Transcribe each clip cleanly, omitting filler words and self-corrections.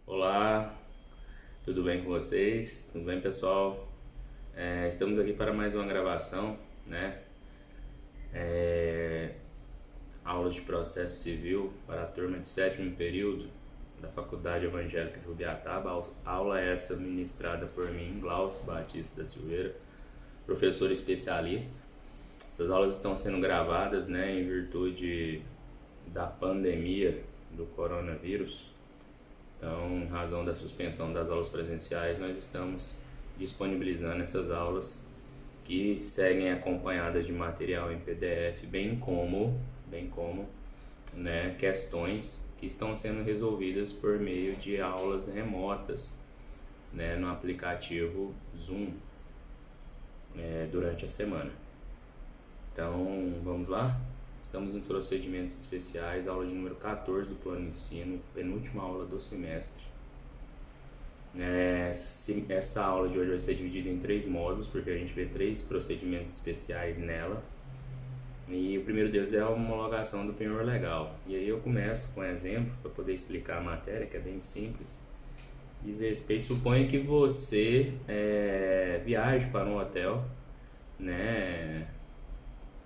Olá, tudo bem com vocês? Tudo bem, pessoal? Estamos aqui para mais uma gravação, né? É, Aula de processo civil para a turma de sétimo período da Faculdade Evangélica de Rubiataba. Aula essa ministrada por mim, Glaucio Batista da Silveira, professor especialista. Essas aulas estão sendo gravadas, né, em virtude da pandemia do coronavírus. Então, em razão da suspensão das aulas presenciais, nós estamos disponibilizando essas aulas que seguem acompanhadas de material em PDF, bem como, né, questões que estão sendo resolvidas por meio de aulas remotas, né, no aplicativo Zoom, durante a semana. Então, vamos lá? Estamos em procedimentos especiais, aula de número 14 do plano de ensino, penúltima aula do semestre. Essa aula de hoje vai ser dividida em 3 módulos, porque a gente vê 3 procedimentos especiais nela. E o primeiro deles é a homologação do penhor legal. E aí eu começo com um exemplo para poder explicar a matéria, que é bem simples. Diz respeito, suponha que você viaje para um hotel, né?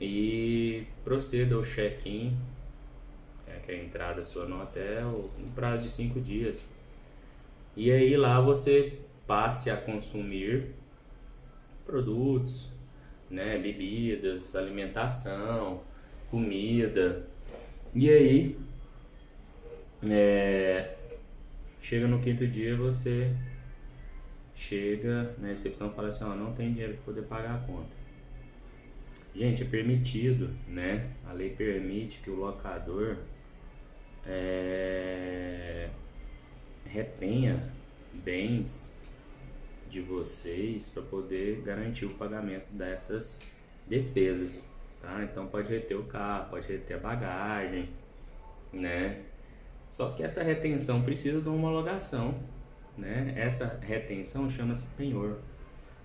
E proceda ao check-in, que é a entrada sua no hotel, no prazo de 5 dias. E aí lá você passe a consumir produtos, né, bebidas, alimentação, comida. E aí, chega no quinto dia, você chega na recepção e fala assim, não tem dinheiro para poder pagar a conta. Gente, é permitido, né? A lei permite que o locador retenha bens de vocês para poder garantir o pagamento dessas despesas, tá? Então pode reter o carro, pode reter a bagagem, né? Só que essa retenção precisa de uma homologação, né? Essa retenção chama-se penhor,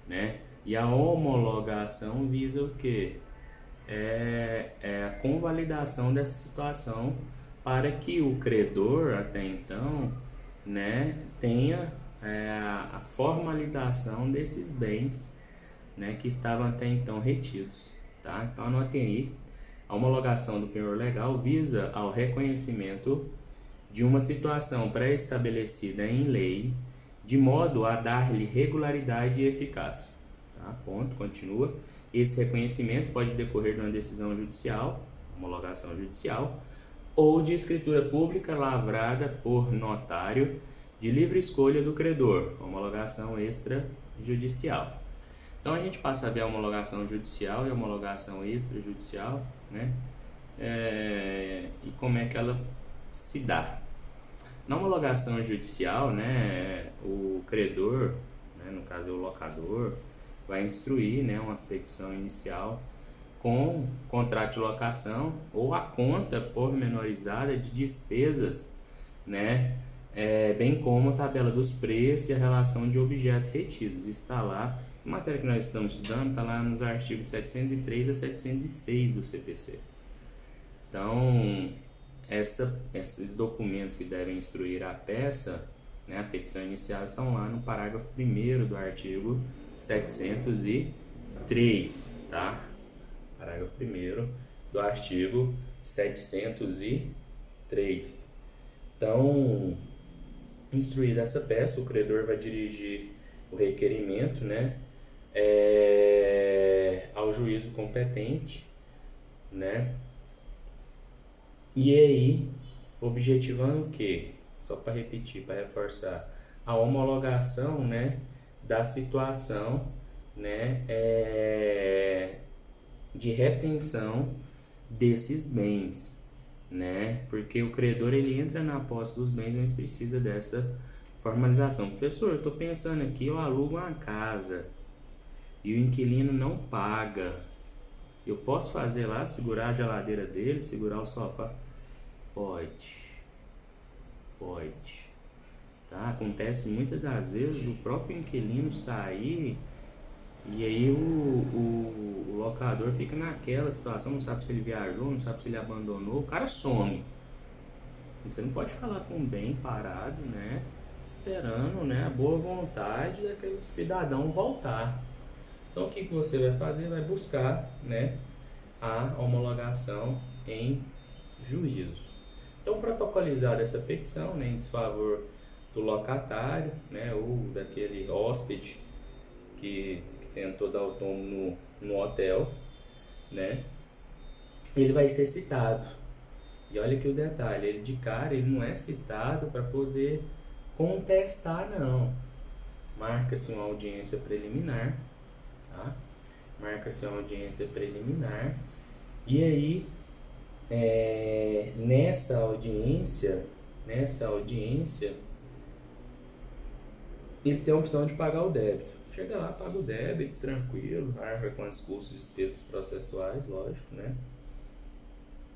né? E a homologação visa o quê? A convalidação dessa situação para que o credor, até então, né, tenha a formalização desses bens, né, que estavam até então retidos. Tá? Então anotem aí, a homologação do penhor legal visa ao reconhecimento de uma situação pré-estabelecida em lei, de modo a dar-lhe regularidade e eficácia. Tá? Ponto, continua. Esse reconhecimento pode decorrer de uma decisão judicial, homologação judicial, ou de escritura pública lavrada por notário de livre escolha do credor, homologação extrajudicial. Então a gente passa a ver a homologação judicial e a homologação extrajudicial, né? E como é que ela se dá. Na homologação judicial, né, o credor, né, no caso o locador, vai instruir, né, uma petição inicial com contrato de locação ou a conta pormenorizada de despesas, né, bem como a tabela dos preços e a relação de objetos retidos. Isso está lá, a matéria que nós estamos estudando está lá nos artigos 703 a 706 do CPC. Então, esses documentos que devem instruir a peça, né, a petição inicial, estão lá no parágrafo 1º do artigo 703, tá? Parágrafo 1º do artigo 703. Então, instruída essa peça, o credor vai dirigir o requerimento, né, ao juízo competente, né? E aí, objetivando o quê? Só para repetir, para reforçar, a homologação, né, da situação, né, de retenção desses bens, né? Porque o credor ele entra na posse dos bens, mas precisa dessa formalização. Professor, eu estou pensando aqui, eu alugo uma casa e o inquilino não paga. Eu posso fazer lá, segurar a geladeira dele, segurar o sofá? Pode. Tá? Acontece muitas das vezes do próprio inquilino sair e aí o locador fica naquela situação, não sabe se ele viajou, não sabe se ele abandonou, o cara some. Você não pode ficar lá com o bem parado, né? esperando, né, a boa vontade daquele cidadão voltar. Então o que você vai fazer? Vai buscar, né, a homologação em juízo. Então, protocolizada essa petição, né, em desfavor do locatário, né, ou daquele hóspede que tentou dar o tombo no hotel, né, ele vai ser citado. E olha aqui o detalhe, ele de cara, ele não é citado para poder contestar, não. Marca-se uma audiência preliminar, tá? Marca-se uma audiência preliminar. E aí, nessa audiência, ele tem a opção de pagar o débito. Chega lá, paga o débito, tranquilo, arca com os custos e despesas processuais, lógico, né?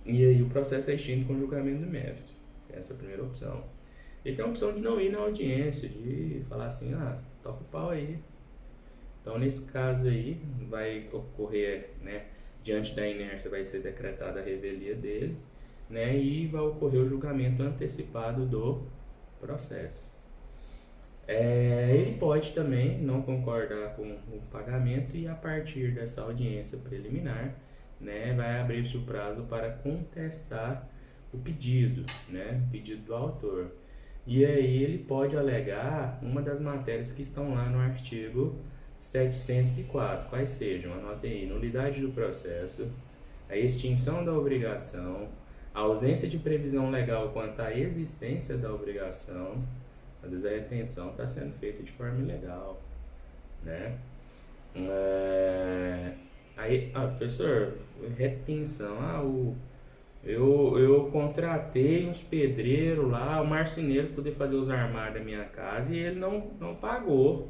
E aí o processo é extinto com julgamento do mérito. Tem essa primeira opção. E tem a opção de não ir na audiência, de falar assim, toca o pau aí. Então, nesse caso aí, vai ocorrer, né, diante da inércia vai ser decretada a revelia dele, né, e vai ocorrer o julgamento antecipado do processo. Ele pode também não concordar com o pagamento e a partir dessa audiência preliminar, né, vai abrir-se o prazo para contestar o pedido, né, o pedido do autor. E aí ele pode alegar uma das matérias que estão lá no artigo 704, quais sejam, anotem aí, nulidade do processo, a extinção da obrigação, a ausência de previsão legal quanto à existência da obrigação, às vezes a retenção está sendo feita de forma ilegal, né? Aí, professor, retenção, eu contratei uns pedreiros lá, o marceneiro poder fazer os armários da minha casa e ele não pagou,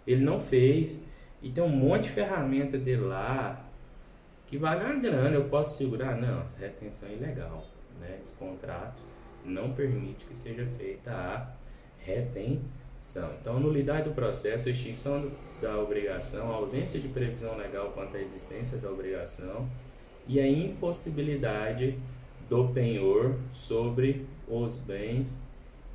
ele não fez. E tem um monte de ferramenta dele lá que vale uma grana, eu posso segurar? Não, essa retenção é ilegal, né? Esse contrato não permite que seja feita a retenção. Então, nulidade do processo, extinção da obrigação, ausência de previsão legal quanto à existência da obrigação e a impossibilidade do penhor sobre os bens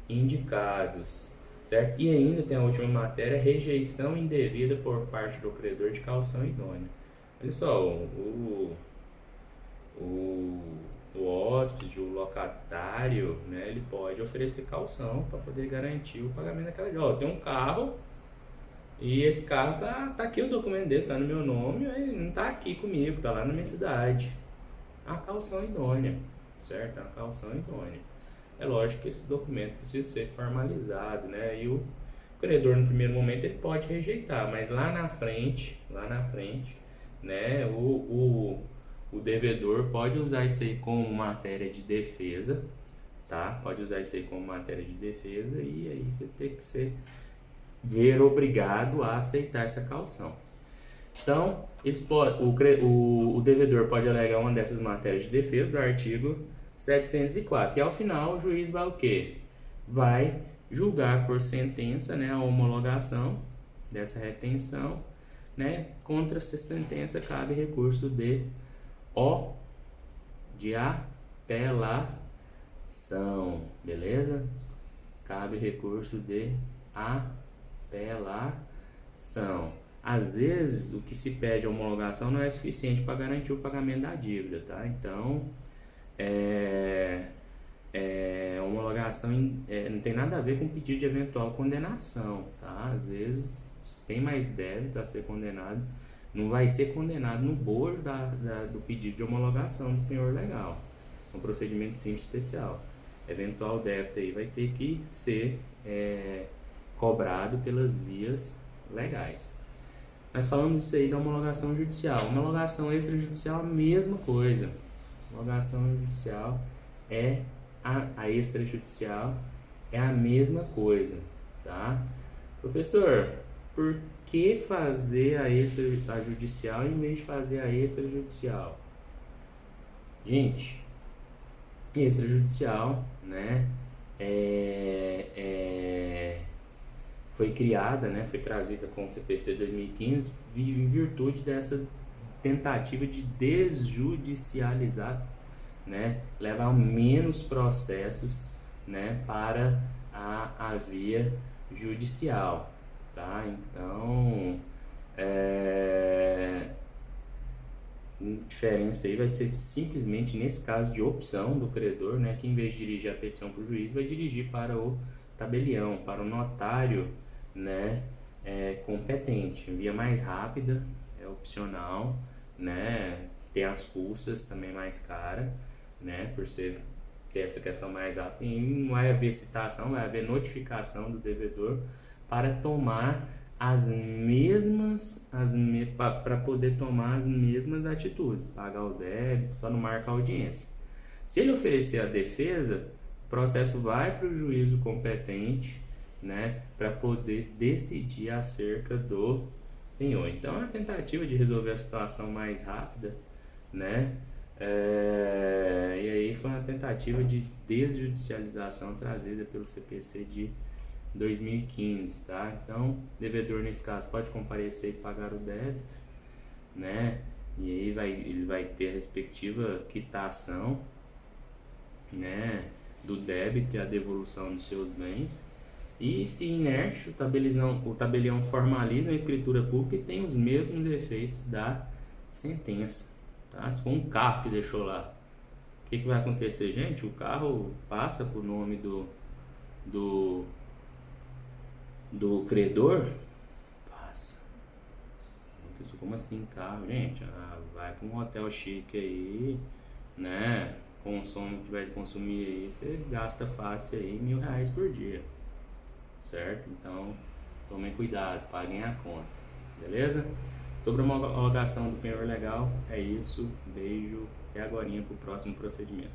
indicados, certo? E ainda tem a última matéria, rejeição indevida por parte do credor de caução idônea. Olha só, o hóspede, o locatário, né, ele pode oferecer caução para poder garantir o pagamento daquela dívida. Tem um carro e esse carro tá aqui o documento dele, tá no meu nome, ele não tá aqui comigo, tá lá na minha cidade. A caução idônea, certo? A caução idônea. É lógico que esse documento precisa ser formalizado, né? E o credor no primeiro momento ele pode rejeitar, mas lá na frente, né? O devedor pode usar isso aí como matéria de defesa, tá? Pode usar isso aí como matéria de defesa e aí você tem que ser obrigado a aceitar essa caução. Então, o devedor pode alegar uma dessas matérias de defesa do artigo 704. E ao final o juiz vai o quê? Vai julgar por sentença, né, a homologação dessa retenção, né? Contra essa sentença cabe recurso de apelação, beleza? Cabe recurso de apelação. Às vezes, o que se pede a homologação não é suficiente para garantir o pagamento da dívida, tá? Então, homologação não tem nada a ver com pedido de eventual condenação, tá? Às vezes, tem mais débito a ser condenado, não vai ser condenado no bojo do pedido de homologação do penhor legal. É um procedimento simples especial. Eventual débito aí vai ter que ser cobrado pelas vias legais. Nós falamos isso aí da homologação judicial. Homologação extrajudicial, a mesma coisa. Homologação judicial a extrajudicial é a mesma coisa, tá? Professor, por que fazer a judicial em vez de fazer a extrajudicial? Gente, extrajudicial, né, foi criada, né, foi trazida com o CPC 2015 em virtude dessa tentativa de desjudicializar, né, levar menos processos, né, para a via judicial, tá? Então, a diferença aí vai ser simplesmente nesse caso de opção do credor, né, que em vez de dirigir a petição para o juiz, vai dirigir para o tabelião, para o notário, né, competente. Via mais rápida, é opcional, né, tem as custas também mais cara, né, por ser ter essa questão mais rápida. E não vai haver citação, vai haver notificação do devedor para tomar para poder tomar as mesmas atitudes, pagar o débito, só não marca a audiência. Se ele oferecer a defesa, o processo vai para o juízo competente, né, para poder decidir acerca do penhor. Então, é uma tentativa de resolver a situação mais rápida, né? E aí foi uma tentativa de desjudicialização trazida pelo CPC de 2015, tá? Então, devedor nesse caso pode comparecer e pagar o débito, né? E aí ele vai ter a respectiva quitação, né, do débito e a devolução dos seus bens. E se inerte, o tabelião formaliza a escritura pública e tem os mesmos efeitos da sentença, tá? Se for um carro que deixou lá, o que vai acontecer, gente? O carro passa por nome do credor? Passa. Como assim carro, gente? Vai para um hotel chique aí, né? Consumo que tiver de consumir aí, você gasta fácil aí R$ 1.000 por dia, certo? Então, tomem cuidado, paguem a conta, beleza? Sobre a homologação do penhor legal, é isso. Beijo, até agorinha pro próximo procedimento.